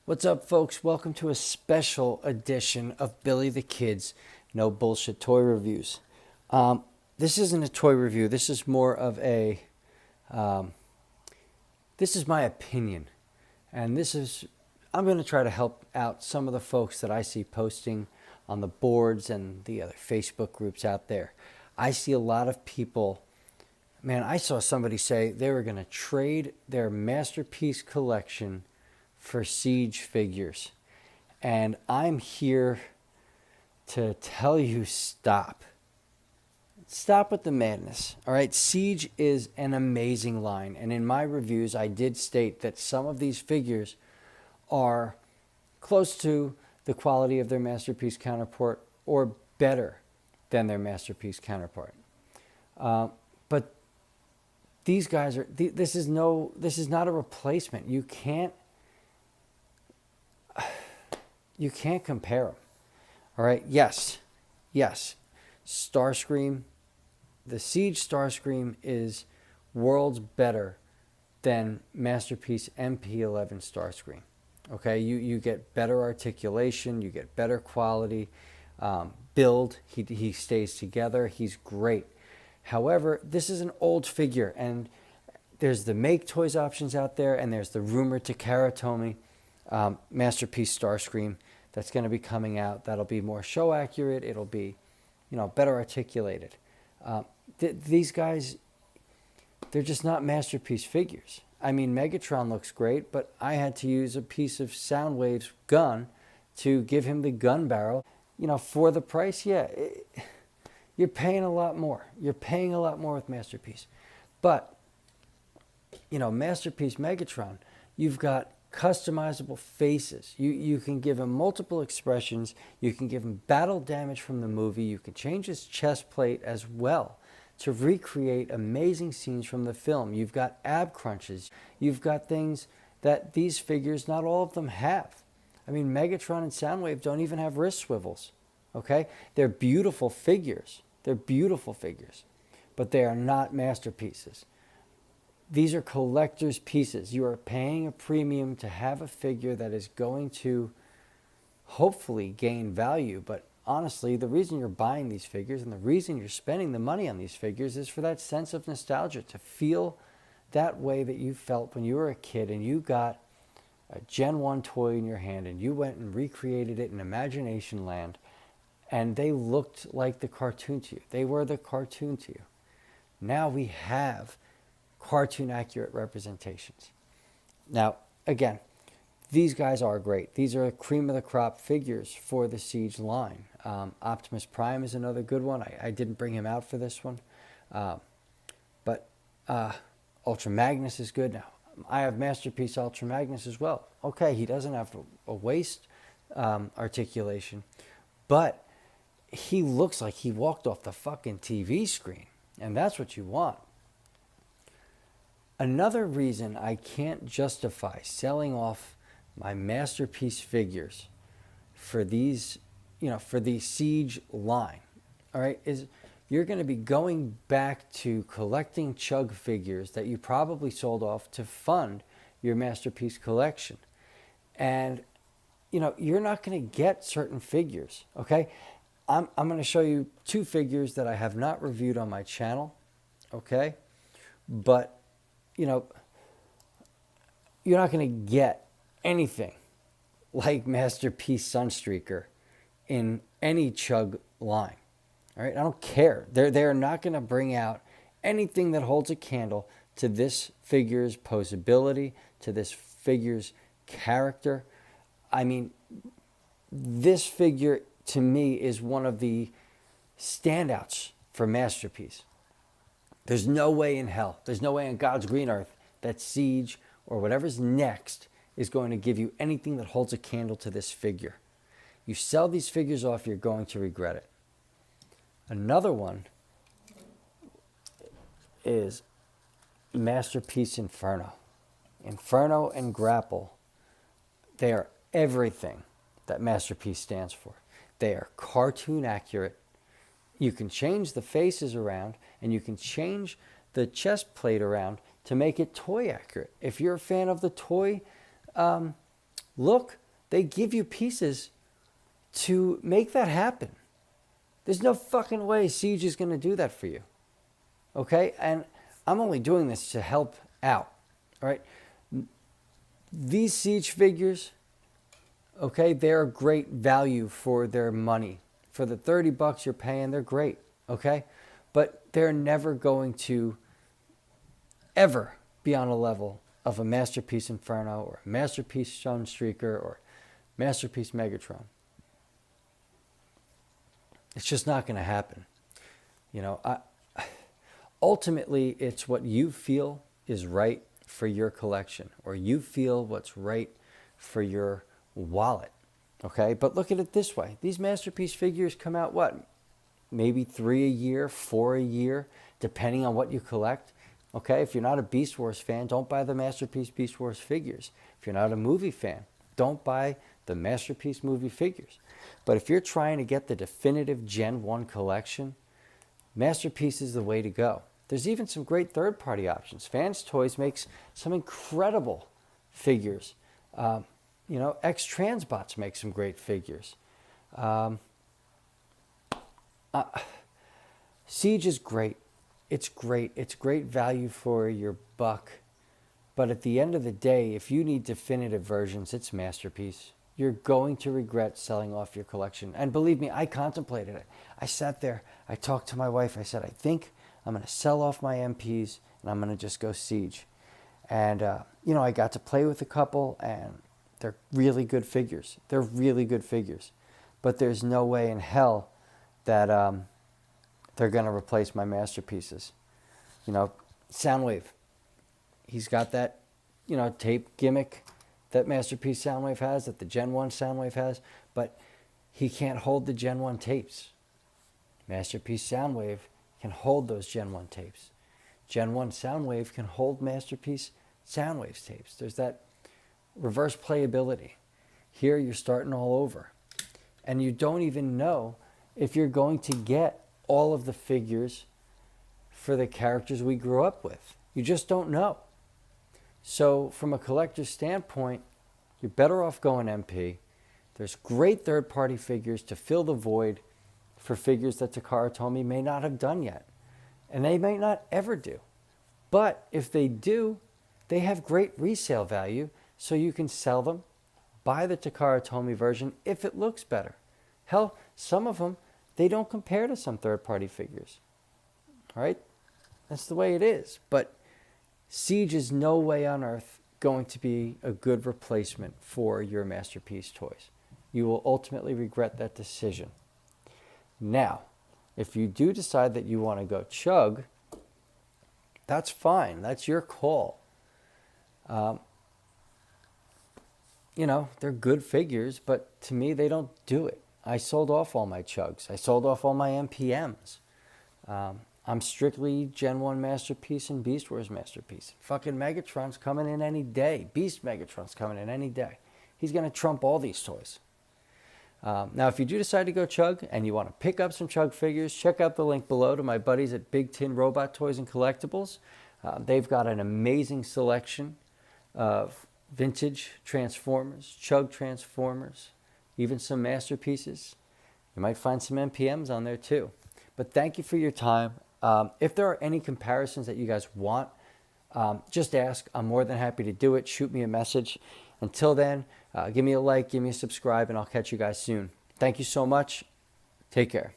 What's up, folks? Welcome to a special edition of Billy the Kid's No Bullshit Toy Reviews. This isn't a toy review. This is more of a, this is my opinion. And I'm going to try to help out some of the folks that I see posting on the boards and the other Facebook groups out there. I see a lot of people, man, I saw somebody say they were going to trade their masterpiece collection for Siege figures. And I'm here to tell you stop. Stop with the madness. All right, Siege is an amazing line. And in my reviews, I did state that some of these figures are close to the quality of their masterpiece counterpart or better than their masterpiece counterpart. But these guys are, this is not a replacement. You can't compare them. All right. Yes. Starscream, the Siege Starscream is worlds better than Masterpiece MP11 Starscream. Okay. You get better articulation. You get better quality. Build. He stays together. He's great. However, this is an old figure, and there's the Make Toys options out there, and there's the rumored Takara Tomy Masterpiece Starscream that's going to be coming out. That'll be more show accurate. It'll be, better articulated. These guys, they're just not masterpiece figures. I mean, Megatron looks great, but I had to use a piece of Soundwave's gun to give him the gun barrel. For the price, you're paying a lot more. You're paying a lot more with Masterpiece. But, Masterpiece Megatron, you've got customizable faces. You can give him multiple expressions. You can give him battle damage from the movie. You can change his chest plate as well to recreate amazing scenes from the film. You've got ab crunches. You've got things that these figures, not all of them have. I mean, Megatron and Soundwave don't even have wrist swivels. Okay? They're beautiful figures. But they are not masterpieces. These are collector's pieces. You are paying a premium to have a figure that is going to hopefully gain value. But honestly, the reason you're buying these figures and the reason you're spending the money on these figures is for that sense of nostalgia, to feel that way that you felt when you were a kid and you got a Gen 1 toy in your hand and you went and recreated it in Imagination Land and they looked like the cartoon to you. They were the cartoon to you. Now we have cartoon accurate representations. Now, again, these guys are great. These are cream of the crop figures for the Siege line. Optimus Prime is another good one. I didn't bring him out for this one. But Ultra Magnus is good. Now, I have Masterpiece Ultra Magnus as well. Okay, he doesn't have a waist articulation, but he looks like he walked off the fucking TV screen. And that's what you want. Another reason I can't justify selling off my masterpiece figures for these, for the Siege line, all right, is you're going to be going back to collecting chug figures that you probably sold off to fund your masterpiece collection. And, you're not going to get certain figures, okay? I'm going to show you two figures that I have not reviewed on my channel, okay? But you're not going to get anything like Masterpiece Sunstreaker in any chug line. All right, I don't care. They're not going to bring out anything that holds a candle to this figure's posability, to this figure's character. I mean, this figure to me is one of the standouts for Masterpiece. There's no way in hell, there's no way on God's green earth that Siege or whatever's next is going to give you anything that holds a candle to this figure. You sell these figures off, you're going to regret it. Another one is Masterpiece Inferno. Inferno and Grapple, they are everything that Masterpiece stands for. They are cartoon accurate. You can change the faces around and you can change the chest plate around to make it toy accurate. If you're a fan of the toy look, they give you pieces to make that happen. There's no fucking way Siege is going to do that for you. Okay? And I'm only doing this to help out. All right? These Siege figures, okay, they're a great value for their money. For the $30 you're paying, they're great. Okay? But they're never going to ever be on a level of a Masterpiece Inferno or a Masterpiece Sunstreaker or Masterpiece Megatron. It's just not going to happen. You know, ultimately, it's what you feel is right for your collection, or you feel what's right for your wallet. Okay, but look at it this way. These Masterpiece figures come out, what? Maybe 3 a year, 4 a year, depending on what you collect. Okay, if you're not a Beast Wars fan, don't buy the Masterpiece Beast Wars figures. If you're not a movie fan, don't buy the Masterpiece movie figures. But if you're trying to get the definitive Gen 1 collection, Masterpiece is the way to go. There's even some great third-party options. Fans Toys makes some incredible figures. You know, X-Transbots makes some great figures. Siege is great. It's great. It's great value for your buck. But at the end of the day, if you need definitive versions, it's Masterpiece. You're going to regret selling off your collection. And believe me, I contemplated it. I sat there. I talked to my wife. I said, I think I'm going to sell off my MPs and I'm going to just go Siege. And, you know, I got to play with a couple and they're really good figures. They're really good figures. But there's no way in hell that they're going to replace my Masterpieces. You know, Soundwave. He's got that, you know, tape gimmick that Masterpiece Soundwave has, that the Gen 1 Soundwave has, but he can't hold the Gen 1 tapes. Masterpiece Soundwave can hold those Gen 1 tapes. Gen 1 Soundwave can hold Masterpiece Soundwave's tapes. There's that reverse playability. Here you're starting all over. And you don't even know if you're going to get all of the figures for the characters we grew up with. You just don't know. So from a collector's standpoint, you're better off going MP. There's great third-party figures to fill the void for figures that Takara Tomy may not have done yet. And they may not ever do. But if they do, they have great resale value, so you can sell them, buy the Takara Tomy version if it looks better. Hell, some of them, they don't compare to some third-party figures. All right? That's the way it is. But Siege is no way on earth going to be a good replacement for your Masterpiece toys. You will ultimately regret that decision. Now, if you do decide that you want to go chug, that's fine. That's your call. You know, they're good figures, but to me, they don't do it. I sold off all my chugs. I sold off all my MPMs. I'm strictly Gen 1 Masterpiece and Beast Wars Masterpiece. Fucking Megatron's coming in any day. Beast Megatron's coming in any day. He's going to trump all these toys. Now, if you do decide to go chug and you want to pick up some chug figures, check out the link below to my buddies at Big Tin Robot Toys and Collectibles. They've got an amazing selection of vintage Transformers, chug Transformers, even some Masterpieces. You might find some MPMs on there too. But thank you for your time. If there are any comparisons that you guys want, just ask. I'm more than happy to do it. Shoot me a message. Until then, give me a like, give me a subscribe, and I'll catch you guys soon. Thank you so much. Take care.